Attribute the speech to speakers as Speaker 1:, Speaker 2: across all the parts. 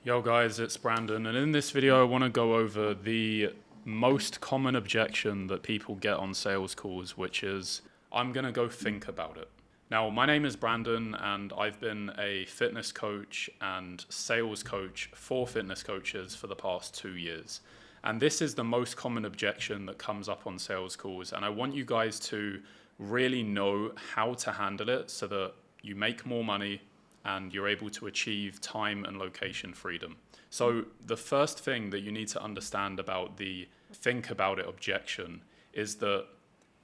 Speaker 1: Yo guys, it's Brandon, and in this video I want to go over the most common objection that people get on sales calls, which is, I'm going to go think about it. Now, my name is Brandon, and I've been a fitness coach and sales coach for fitness coaches for the past 2 years. And this is the most common objection that comes up on sales calls, and I want you guys to really know how to handle it so that you make more money and you're able to achieve time and location freedom. So the first thing that you need to understand about the think about it objection is that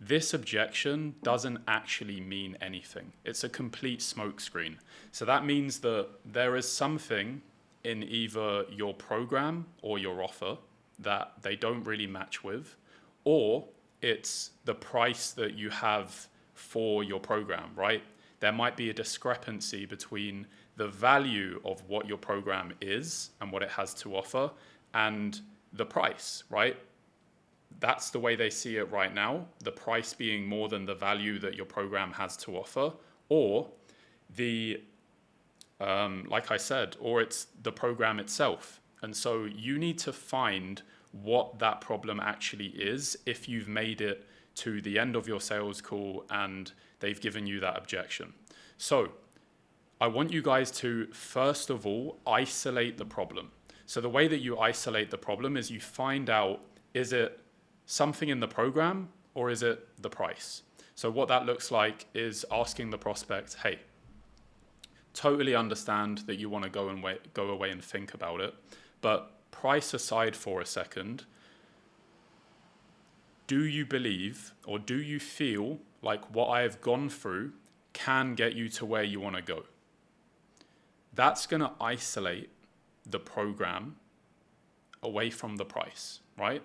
Speaker 1: this objection doesn't actually mean anything. It's a complete smokescreen. So that means that there is something in either your program or your offer that they don't really match with, or it's the price that you have for your program, right? There might be a discrepancy between the value of what your program is and what it has to offer and the price, right? That's the way they see it right now, the price being more than the value that your program has to offer, or like I said, or it's the program itself. And so you need to find what that problem actually is if you've made it to the end of your sales call and they've given you that objection. So I want you guys to, first of all, isolate the problem. So the way that you isolate the problem is you find out, is it something in the program or is it the price? So what that looks like is asking the prospect, hey, totally understand that you want to go away and think about it, but price aside for a second, do you believe or do you feel like what I have gone through can get you to where you want to go? That's going to isolate the program away from the price, right?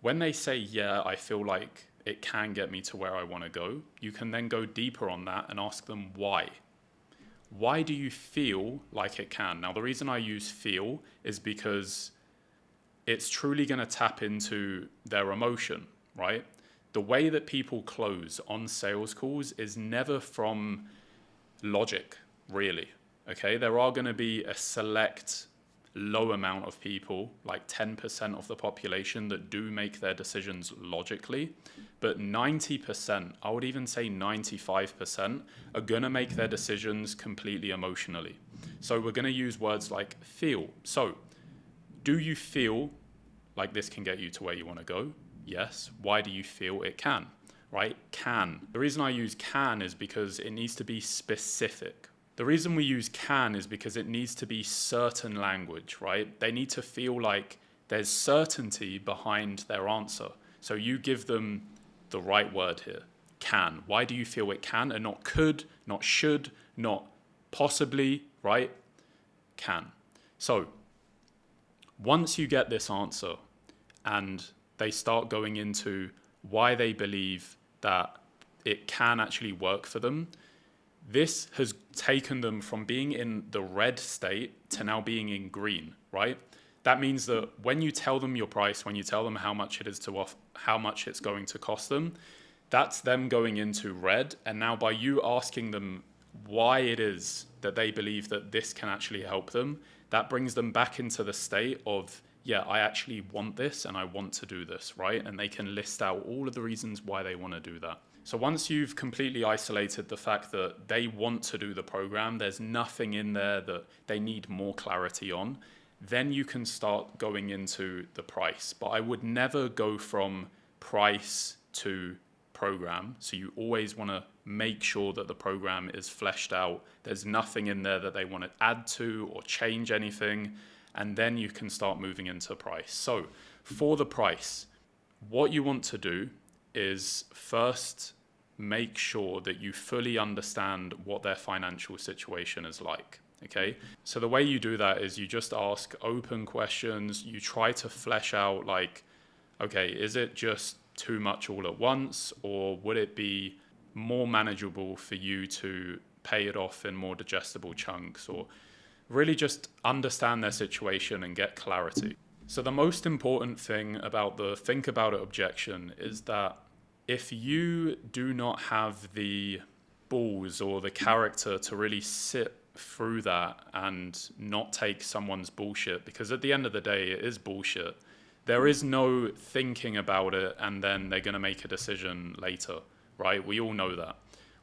Speaker 1: When they say, yeah, I feel like it can get me to where I want to go, you can then go deeper on that and ask them why. Why do you feel like it can? Now, the reason I use feel is because it's truly going to tap into their emotion, right? The way that people close on sales calls is never from logic, really. Okay, there are going to be a select low amount of people, like 10% of the population, that do make their decisions logically, but 90%, I would even say 95%, are going to make their decisions completely emotionally. So we're going to use words like feel. So do you feel like this can get you to where you want to go? Yes. Why do you feel it can? Right? Can. The reason I use can is because it needs to be specific. The reason we use can is because it needs to be certain language, right? They need to feel like there's certainty behind their answer. So you give them the right word here, can. Why do you feel it can? And not could, not should, not possibly, right? Can. So once you get this answer and they start going into why they believe that it can actually work for them, this has taken them from being in the red state to now being in green, right? That means that when you tell them your price, when you tell them how much it is to off, how much it's going to cost them, that's them going into red. And now by you asking them why it is that they believe that this can actually help them, that brings them back into the state of, yeah, I actually want this and I want to do this, right? And they can list out all of the reasons why they want to do that. So once you've completely isolated the fact that they want to do the program, there's nothing in there that they need more clarity on, then you can start going into the price. But I would never go from price to program. So you always want to make sure that the program is fleshed out. There's nothing in there that they want to add to or change anything. And then you can start moving into price. So for the price, what you want to do is first make sure that you fully understand what their financial situation is like. Okay, so the way you do that is you just ask open questions. You try to flesh out, like, okay, is it just too much all at once, or would it be more manageable for you to pay it off in more digestible chunks, or really just understand their situation and get clarity. So the most important thing about the think about it objection is that if you do not have the balls or the character to really sit through that and not take someone's bullshit, because at the end of the day, it is bullshit. There is no thinking about it and then they're going to make a decision later, right? We all know that.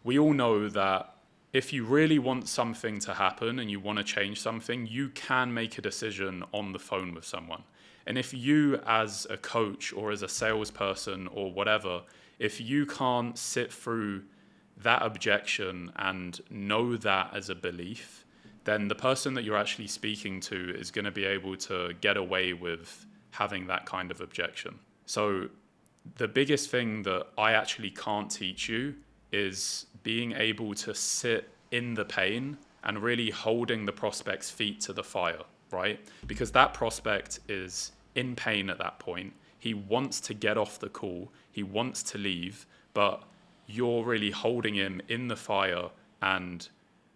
Speaker 1: We all know that if you really want something to happen and you want to change something, you can make a decision on the phone with someone. And if you, as a coach or as a salesperson or whatever, if you can't sit through that objection and know that as a belief, then the person that you're actually speaking to is going to be able to get away with having that kind of objection. So the biggest thing that I actually can't teach you is being able to sit in the pain and really holding the prospect's feet to the fire, right? Because that prospect is in pain at that point. He wants to get off the call. He wants to leave, but you're really holding him in the fire and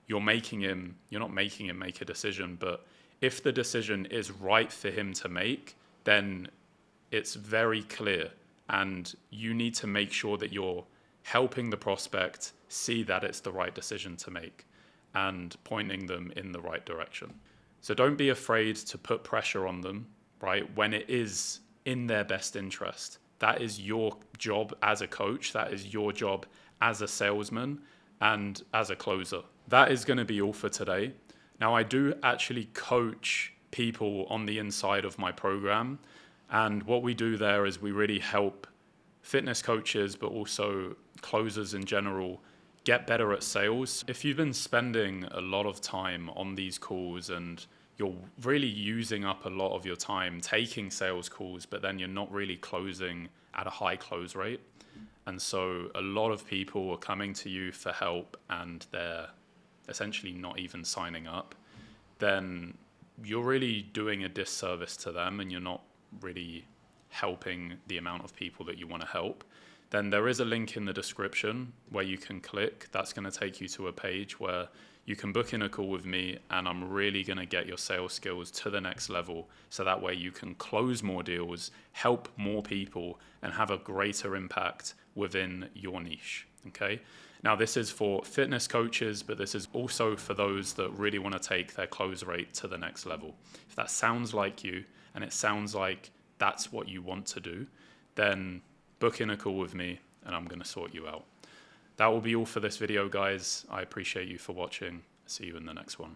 Speaker 1: you're not making him make a decision. But if the decision is right for him to make, then it's very clear. And you need to make sure that you're helping the prospect see that it's the right decision to make and pointing them in the right direction. So don't be afraid to put pressure on them, right? When it is in their best interest. That is your job as a coach. That is your job as a salesman and as a closer. That is going to be all for today. Now, I do actually coach people on the inside of my program. And what we do there is we really help fitness coaches, but also closers in general, get better at sales. If you've been spending a lot of time on these calls and you're really using up a lot of your time taking sales calls, but then you're not really closing at a high close rate. And so a lot of people are coming to you for help and they're essentially not even signing up. Then you're really doing a disservice to them and you're not really helping the amount of people that you want to help. Then there is a link in the description where you can click. That's going to take you to a page where you can book in a call with me and I'm really going to get your sales skills to the next level so that way you can close more deals, help more people and have a greater impact within your niche. Okay. Now this is for fitness coaches, but this is also for those that really want to take their close rate to the next level. If that sounds like you and it sounds like that's what you want to do, then book in a call with me and I'm going to sort you out. That will be all for this video, guys. I appreciate you for watching. See you in the next one.